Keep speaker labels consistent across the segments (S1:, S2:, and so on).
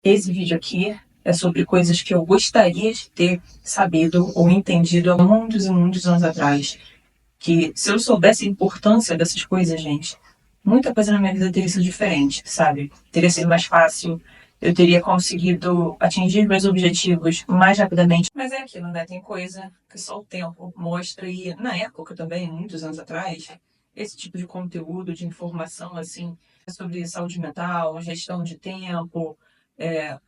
S1: Esse vídeo aqui é sobre coisas que eu gostaria de ter sabido ou entendido há muitos e muitos anos atrás. Que se eu soubesse a importância dessas coisas, gente, muita coisa na minha vida teria sido diferente, sabe? Teria sido mais fácil, eu teria conseguido atingir meus objetivos mais rapidamente. Mas é aquilo, né? Tem coisa que só o tempo mostra e na época também, muitos anos atrás, esse tipo de conteúdo, de informação, assim, sobre saúde mental, gestão de tempo,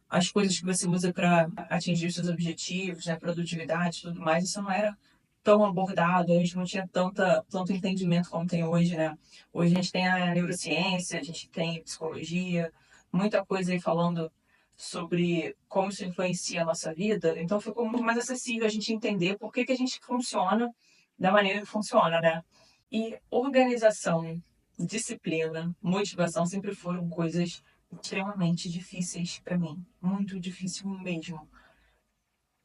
S1: as coisas que você usa para atingir os seus objetivos, né, produtividade e tudo mais, isso não era tão abordado, a gente não tinha tanto entendimento como tem hoje, né? Hoje a gente tem a neurociência, a gente tem psicologia, muita coisa aí falando sobre como isso influencia a nossa vida, então ficou muito mais acessível a gente entender por que a gente funciona da maneira que funciona, né? E organização, disciplina, motivação sempre foram coisas extremamente difíceis para mim, muito difícil mesmo.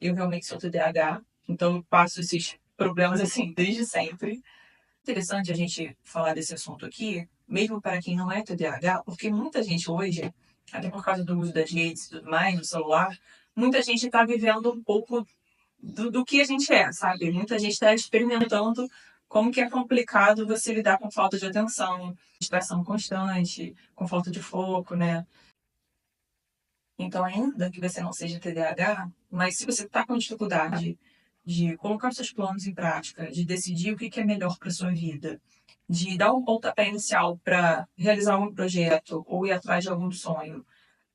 S1: Eu realmente sou TDAH, então eu passo esses problemas assim desde sempre. Interessante a gente falar desse assunto aqui, mesmo para quem não é TDAH, porque muita gente hoje, até por causa do uso das redes e tudo mais, do celular, muita gente está vivendo um pouco do que a gente é, sabe? Muita gente está experimentando como que é complicado você lidar com falta de atenção, distração constante, com falta de foco, né? Então, ainda que você não seja TDAH, mas se você está com dificuldade de colocar seus planos em prática, de decidir o que é melhor para sua vida, de dar um pontapé inicial para realizar um projeto ou ir atrás de algum sonho.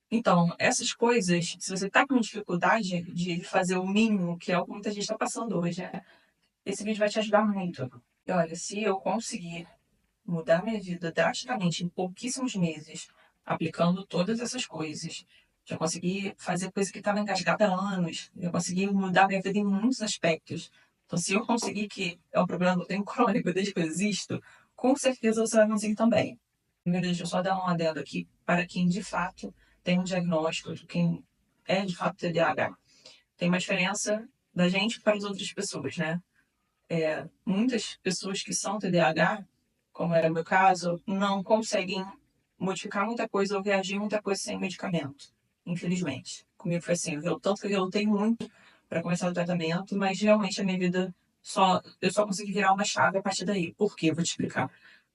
S1: Então, essas coisas, se você está com dificuldade de fazer o mínimo, que é o que muita gente está passando hoje, esse vídeo vai te ajudar muito. E olha, se eu conseguir mudar minha vida drasticamente em pouquíssimos meses, aplicando todas essas coisas. Já consegui fazer coisa que estava engasgada há anos. Já consegui mudar minha vida em muitos aspectos. Então, se eu conseguir, que é um problema que eu tenho crônico desde que eu existo, com certeza você vai conseguir também. Primeiro, deixa eu só dar um adendo aqui para quem de fato tem um diagnóstico, de quem é de fato TDAH. Tem uma diferença da gente para as outras pessoas, né? Muitas pessoas que são TDAH, como era o meu caso, não conseguem modificar muita coisa ou reagir muita coisa sem medicamento, infelizmente. Comigo foi assim, tanto que eu lutei muito para começar o tratamento, mas realmente a minha vida eu só consegui virar uma chave a partir daí. Por quê? Vou te explicar.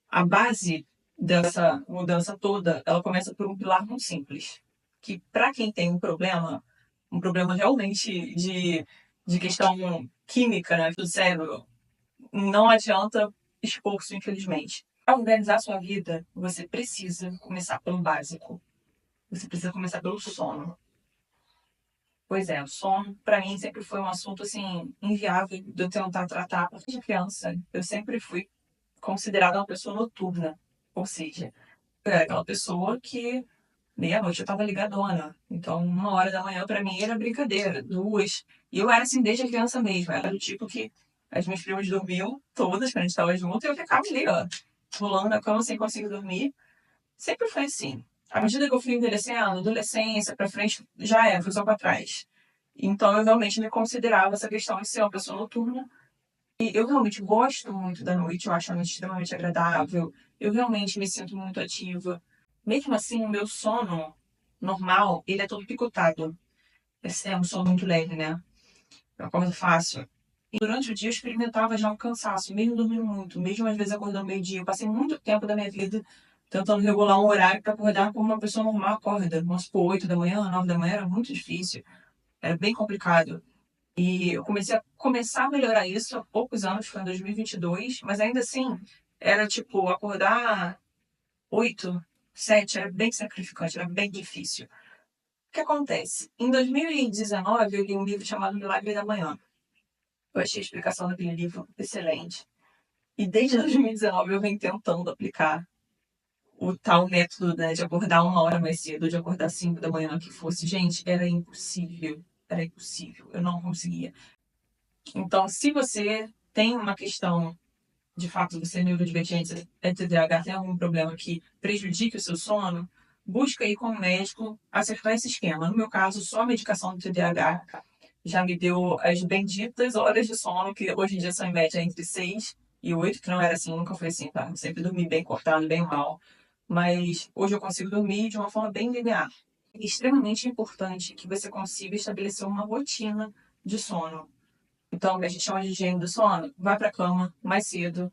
S1: A base dessa mudança toda, ela começa por um pilar muito simples, que para quem tem um problema realmente de questão química, né, do cérebro, não adianta esforço, infelizmente. Para organizar sua vida, você precisa começar pelo básico. Você precisa começar pelo sono. Pois é, o sono, para mim, sempre foi um assunto, assim, inviável de eu tentar tratar. Porque de criança, eu sempre fui considerada uma pessoa noturna. Ou seja, eu era aquela pessoa que meia-noite eu estava ligadona. Então, 1 hora da manhã, para mim, era brincadeira. 2. E eu era assim desde criança mesmo. Era do tipo que as minhas primas dormiam todas quando a gente estava junto e eu ficava ali, ó, rolando na cama sem conseguir dormir. Sempre foi assim. À medida que eu fui envelhecendo, adolescência pra frente, já era, foi só pra trás. Então eu realmente me considerava essa questão de ser uma pessoa noturna. E eu realmente gosto muito da noite, eu acho a noite extremamente agradável. Eu realmente me sinto muito ativa. Mesmo assim, o meu sono normal, ele é todo picotado. Esse é um sono muito leve, né? É uma coisa fácil. E durante o dia eu experimentava já um cansaço, mesmo dormindo muito, mesmo às vezes acordando meio-dia. Eu passei muito tempo da minha vida tentando regular um horário para acordar como uma pessoa normal acorda. Vamos supor, 8 da manhã, 9 da manhã, era muito difícil. Era bem complicado. E eu comecei a melhorar isso há poucos anos, foi em 2022, mas ainda assim, era tipo, acordar 8, 7, era bem sacrificante, era bem difícil. O que acontece? Em 2019, eu li um livro chamado Milagre da Manhã. Eu achei a explicação daquele livro excelente. E desde 2019 eu venho tentando aplicar o tal método, né, de acordar 1 hora mais cedo, de acordar 5 da manhã, que fosse. Gente, era impossível. Era impossível. Eu não conseguia. Então, se você tem uma questão, de fato, você é neurodivergente, é TDAH, tem algum problema que prejudique o seu sono, busca ir com o médico acertar esse esquema. No meu caso, só a medicação do TDAH já me deu as benditas horas de sono, que hoje em dia são em média entre 6 e 8, que não era assim, nunca foi assim, tá? Eu sempre dormi bem cortado, bem mal. Mas hoje eu consigo dormir de uma forma bem linear. extremamente importante que você consiga estabelecer uma rotina de sono. Então, o que a gente chama de higiene do sono, vai para a cama mais cedo,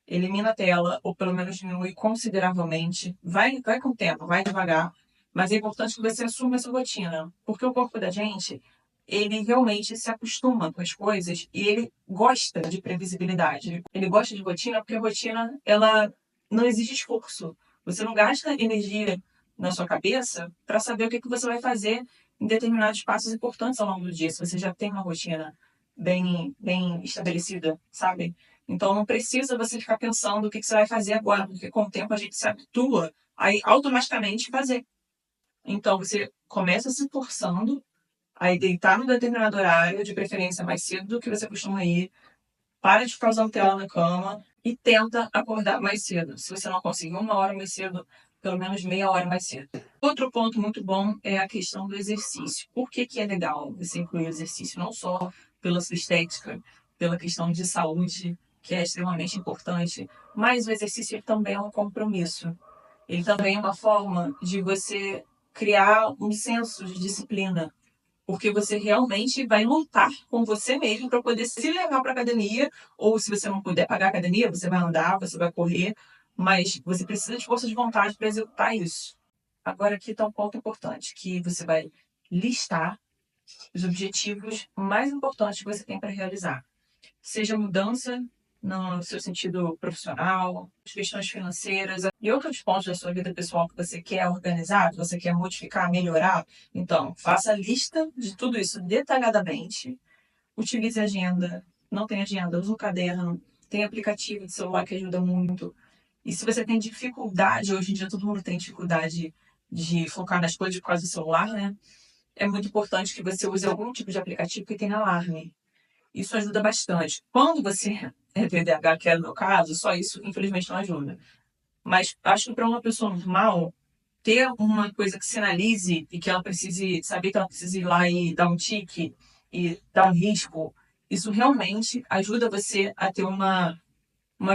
S1: elimina a tela, ou pelo menos diminui consideravelmente. Vai com o tempo, vai devagar. Mas é importante que você assuma essa rotina. Porque o corpo da gente, ele realmente se acostuma com as coisas e ele gosta de previsibilidade. Ele gosta de rotina porque a rotina, ela não exige esforço. Você não gasta energia na sua cabeça para saber o que você vai fazer em determinados passos importantes ao longo do dia. Se você já tem uma rotina bem estabelecida, sabe? Então não precisa você ficar pensando o que você vai fazer agora, porque com o tempo a gente se habitua a automaticamente fazer. Então você começa se forçando a ir deitar num determinado horário, de preferência mais cedo do que você costuma ir, para de ficar usando tela na cama e tenta acordar mais cedo. Se você não conseguir 1 hora mais cedo, pelo menos meia hora mais cedo. Outro ponto muito bom é a questão do exercício. Por que é legal você incluir o exercício? Não só pela sua estética, pela questão de saúde, que é extremamente importante, mas o exercício também é um compromisso. Ele também é uma forma de você criar um senso de disciplina, porque você realmente vai lutar com você mesmo para poder se levar para academia, ou se você não puder pagar a academia, você vai andar, você vai correr, mas você precisa de força de vontade para executar isso. Agora aqui está um ponto importante, que você vai listar os objetivos mais importantes que você tem para realizar. Seja mudança no seu sentido profissional, as questões financeiras e outros pontos da sua vida pessoal que você quer organizar, que você quer modificar, melhorar. Então, faça a lista de tudo isso detalhadamente. Utilize agenda. Não tem agenda, use um caderno. Tem aplicativo de celular que ajuda muito. E se você tem dificuldade, hoje em dia todo mundo tem dificuldade de focar nas coisas por causa do celular, né? É muito importante que você use algum tipo de aplicativo que tenha alarme. Isso ajuda bastante. Quando você é TDAH, que é o meu caso, só isso, infelizmente, não ajuda. Mas acho que para uma pessoa normal, ter uma coisa que sinalize e que ela precise saber que ela precisa ir lá e dar um tique e dar um risco, isso realmente ajuda você a ter uma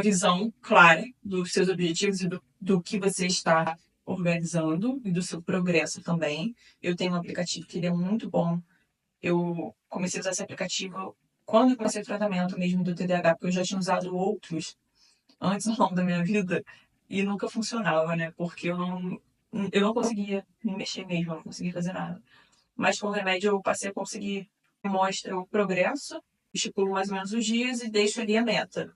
S1: visão clara dos seus objetivos e do que você está organizando e do seu progresso também. Eu tenho um aplicativo que ele é muito bom. Eu comecei a usar esse aplicativo quando eu comecei o tratamento mesmo do TDAH, porque eu já tinha usado outros antes ao longo da minha vida e nunca funcionava, né? Porque eu não conseguia me mexer mesmo, eu não conseguia fazer nada. Mas com o remédio eu passei a conseguir. Mostra o progresso, estipulo mais ou menos os dias e deixo ali a meta.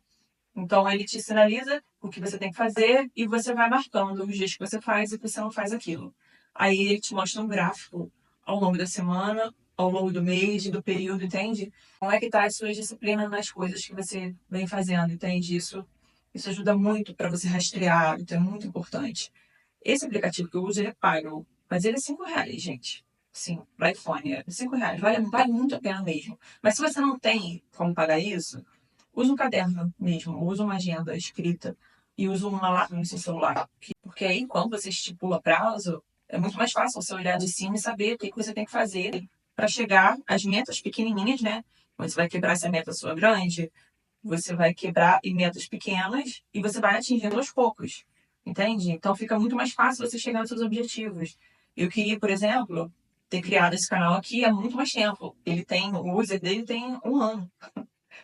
S1: Então ele te sinaliza o que você tem que fazer e você vai marcando os dias que você faz e que você não faz aquilo. Aí ele te mostra um gráfico ao longo da semana, ao longo do mês e do período, entende? Como é que tá as suas disciplinas nas coisas que você vem fazendo, entende? Isso ajuda muito para você rastrear, então é muito importante. Esse aplicativo que eu uso, ele é pago, mas ele é R$ 5, gente. Sim, para iPhone, é R$ 5. Vale muito a pena mesmo. Mas se você não tem como pagar isso, usa um caderno mesmo, usa uma agenda escrita e usa um alarme no seu celular. Porque aí, quando você estipula prazo, é muito mais fácil você olhar de cima e saber o que você tem que fazer para chegar às metas pequenininhas, né? Você vai quebrar essa meta sua grande, você vai quebrar em metas pequenas e você vai atingindo aos poucos, entende? Então fica muito mais fácil você chegar aos seus objetivos. Eu queria, por exemplo, ter criado esse canal aqui há muito mais tempo. O user dele tem 1 ano.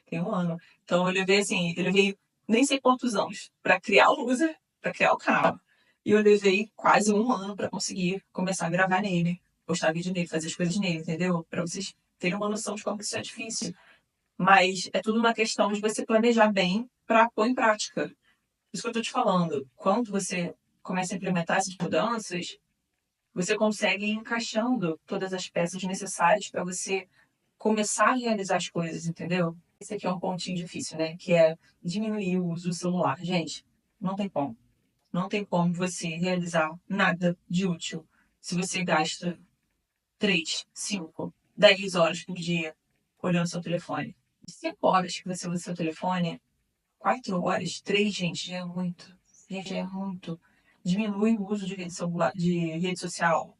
S1: Tem 1 ano. Então eu levei nem sei quantos anos para criar o user, para criar o canal. E eu levei quase 1 ano para conseguir começar a gravar nele, postar vídeo nele, fazer as coisas nele, entendeu? Para vocês terem uma noção de como isso é difícil. Mas é tudo uma questão de você planejar bem para pôr em prática. Isso que eu estou te falando. Quando você começa a implementar essas mudanças, você consegue ir encaixando todas as peças necessárias para você começar a realizar as coisas, entendeu? Esse aqui é um pontinho difícil, né? Que é diminuir o uso do celular. Gente, não tem como. Não tem como você realizar nada de útil se você gasta 3, 5, 10 horas por dia olhando seu telefone. 5 horas que você usa seu telefone, 4 horas, 3, gente, já é muito. Gente, já é muito. Diminui o uso de rede social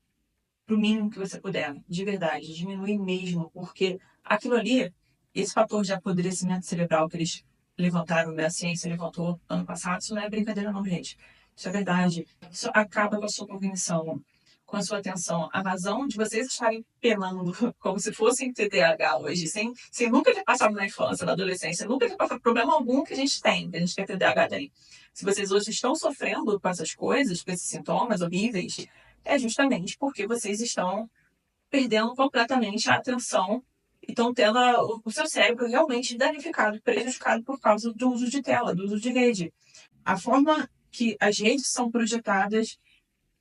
S1: pro mínimo que você puder, de verdade, diminui mesmo, porque aquilo ali, esse fator de apodrecimento cerebral que eles levantaram, né, a ciência levantou ano passado, isso não é brincadeira não, gente. Isso é verdade. Isso acaba com a sua cognição. com a sua atenção. A razão de vocês estarem penando como se fossem TDAH hoje, sem nunca ter passado na infância, na adolescência, nunca ter passado problema algum que a gente tem, que a gente tem TDAH tem. Se vocês hoje estão sofrendo com essas coisas, com esses sintomas horríveis, é justamente porque vocês estão perdendo completamente a atenção e estão tendo o seu cérebro realmente danificado, prejudicado por causa do uso de tela, do uso de rede. A forma que as redes são projetadas,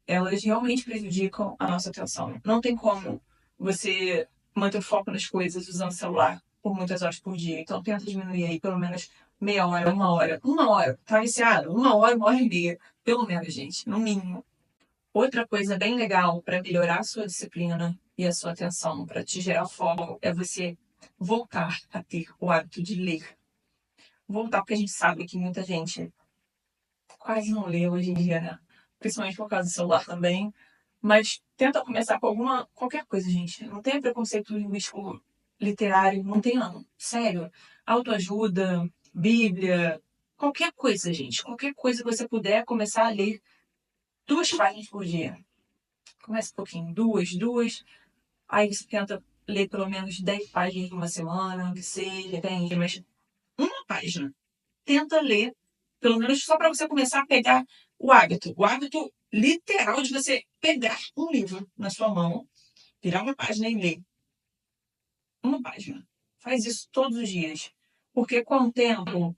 S1: elas realmente prejudicam a nossa atenção. Não tem como você manter o foco nas coisas usando o celular por muitas horas por dia. Então tenta diminuir aí pelo menos meia hora, uma hora. Uma hora, tá viciado? Uma hora e meia. Pelo menos, gente, no mínimo. Outra coisa bem legal para melhorar a sua disciplina e a sua atenção, para te gerar foco, é você voltar a ter o hábito de ler. Voltar, porque a gente sabe que muita gente quase não lê hoje em dia, né? Principalmente por causa do celular também. Mas tenta começar com qualquer coisa, gente. Não tem preconceito linguístico literário, não tem não. Sério. Autoajuda, Bíblia, qualquer coisa, gente. Qualquer coisa que você puder começar a ler 2 páginas por dia. Começa um pouquinho, duas. Aí você tenta ler pelo menos 10 páginas numa semana, que seja, depende, mas uma página. Tenta ler, pelo menos só para você começar a pegar o hábito. O hábito literal de você pegar um livro na sua mão, virar uma página e ler. Uma página. Faz isso todos os dias. Porque com o tempo,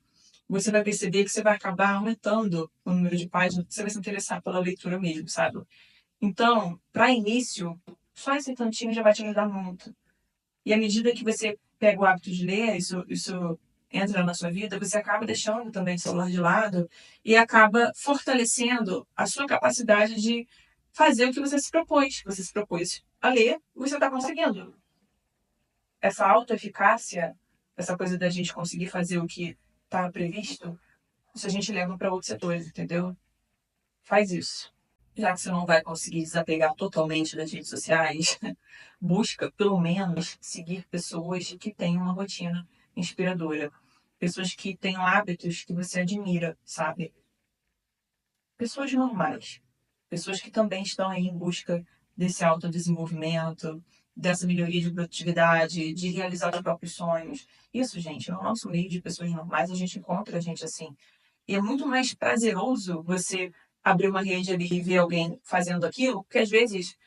S1: você vai perceber que você vai acabar aumentando o número de páginas, você vai se interessar pela leitura mesmo, sabe? Então, para início, só esse tantinho já vai te ajudar muito. E à medida que você pega o hábito de ler, isso entra na sua vida, você acaba deixando também o celular de lado e acaba fortalecendo a sua capacidade de fazer o que você se propôs. Você se propôs a ler, você está conseguindo. Essa autoeficácia, essa coisa da gente conseguir fazer o que está previsto, isso a gente leva para outros setores, entendeu? Faz isso. Já que você não vai conseguir desapegar totalmente das redes sociais, busca pelo menos seguir pessoas que têm uma rotina inspiradora. Pessoas que tenham hábitos que você admira, sabe? Pessoas normais. Pessoas que também estão aí em busca desse autodesenvolvimento, dessa melhoria de produtividade, de realizar os próprios sonhos. Isso, gente, no nosso meio de pessoas normais, a gente encontra gente assim. E é muito mais prazeroso você abrir uma rede ali e ver alguém fazendo aquilo, porque às vezes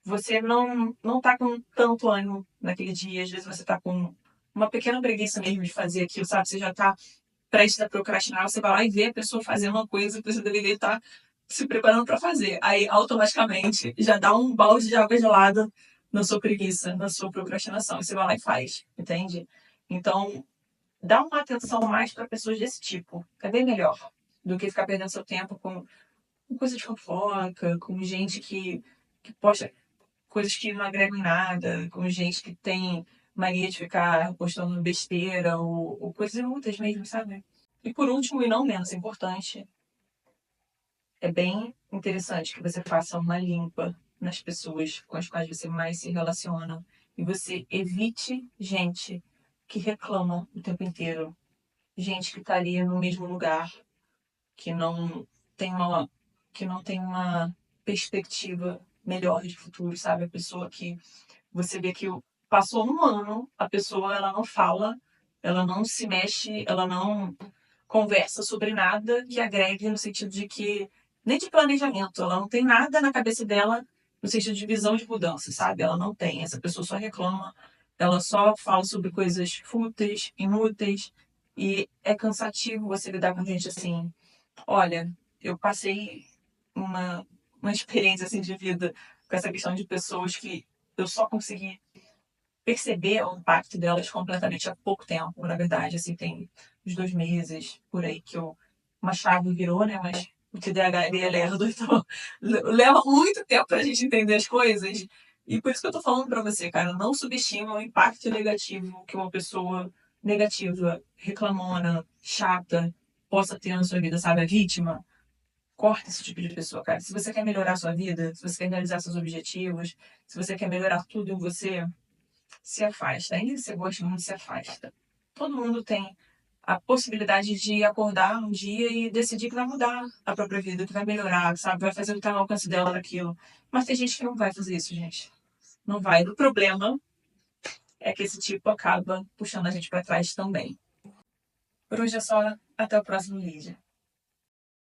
S1: você não tá com tanto ânimo naquele dia, às vezes você tá com uma pequena preguiça mesmo de fazer aquilo, sabe? Você já tá prestes a procrastinar, você vai lá e vê a pessoa fazendo uma coisa que você deveria estar se preparando para fazer. Aí, automaticamente, já dá um balde de água gelada na sua preguiça, na sua procrastinação. E você vai lá e faz, entende? Então, dá uma atenção mais para pessoas desse tipo. É bem melhor do que ficar perdendo seu tempo com coisa de fofoca, com gente que posta coisas que não agregam em nada, com gente que tem mania de ficar postando besteira ou coisas inúteis mesmo, sabe? E por último, e não menos importante, é bem interessante que você faça uma limpa nas pessoas com as quais você mais se relaciona e você evite gente que reclama o tempo inteiro, gente que está ali no mesmo lugar, que não tem uma, que não tem uma perspectiva melhor de futuro, sabe? A pessoa que você vê que passou um ano, a pessoa ela não fala, ela não se mexe, ela não conversa sobre nada que agregue no sentido de que nem de planejamento, ela não tem nada na cabeça dela no sentido de visão de mudança, sabe? Ela não tem. Essa pessoa só reclama, ela só fala sobre coisas fúteis, inúteis, e é cansativo você lidar com gente assim. Olha, eu passei uma experiência assim de vida com essa questão de pessoas que eu só consegui perceber o impacto delas completamente há pouco tempo, na verdade, assim, tem uns 2 meses por aí que uma chave virou, né, mas o TDAH ele é lerdo, então leva muito tempo pra gente entender as coisas, e por isso que eu tô falando pra você, cara, não subestima o impacto negativo que uma pessoa negativa, reclamona, chata, possa ter na sua vida, sabe, a vítima. Corta esse tipo de pessoa, cara. Se você quer melhorar a sua vida, se você quer realizar seus objetivos, se você quer melhorar tudo em você, se afasta. Ainda que você goste muito, se afasta. Todo mundo tem a possibilidade de acordar um dia e decidir que vai mudar a própria vida, que vai melhorar, sabe? Vai fazer o que tá no alcance dela naquilo. Mas tem gente que não vai fazer isso, gente. Não vai. O problema é que esse tipo acaba puxando a gente para trás também. Por hoje é só. Até o próximo vídeo.